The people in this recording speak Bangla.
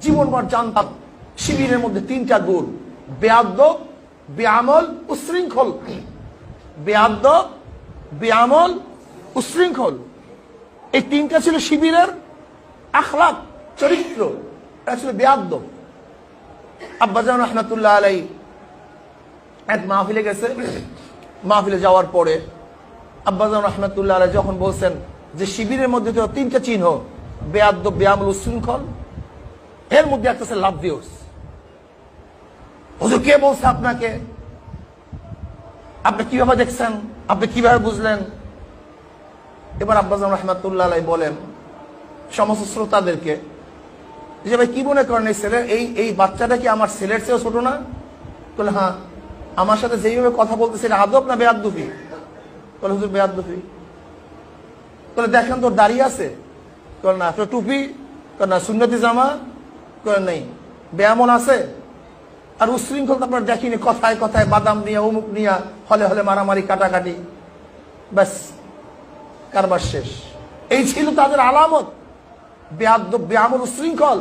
জীবনভর জানতাম শিবিরের মধ্যে তিনটা গুণ: বেয়াদব, বেআমল, উশৃঙ্খল। বেয়াদব, বেআমল, উশৃঙ্খল, এই তিনটা ছিল শিবিরের আখলাক, চরিত্র। এটা ছিল বেয়াদব। আব্বাজান রহমাতুল্লাহ আলাইহি এক মাহফিলে গেছে। মাহফিলে যাওয়ার পরে আব্বাজান রহমাতুল্লাহ আলাইহি যখন বলছেন যে শিবিরের মধ্যে তো তিনটা চিহ্ন, বেয়াদব, বেআমল, উশৃঙ্খল, এর মধ্যে একটা আছে লাভ দিওস। হুজুর কে বলছে আপনাকে? আপনি কিভাবে দেখছেন? আপনি কিভাবে বুঝলেন? এবার আব্বাজান রহমাতুল্লাহ আলাইহি বলেন সমস্ত শ্রোতাদেরকে যে ভাই কি মনে করেন, এই ছেলে এই বাচ্চাটা কি আমার ছেলের চেয়েও ছোট না? বলে হ্যাঁ। আমার সাথে যেইভাবে কথা বলতেছে এটা আদব না বেয়াদবি? বলে হুজুর বেয়াদবি। বলে দেখেন তোর দাঁড়িয়ে আছে? বলে না। তোর টুপি? না। সুন্নতি জামা? করে নেই। বেয়ামন আছে? আর উশৃঙ্খল তো আপনার দেখিনি, কথায় কথায় বাদাম নিয়ে অমুক নিয়ে হলে হলে মারামারি কাটাকাটি, ব্যাস কারবার শেষ। এই ছিল তাদের আলামত, বেয়াদব, বেআমল, উশৃঙ্খল।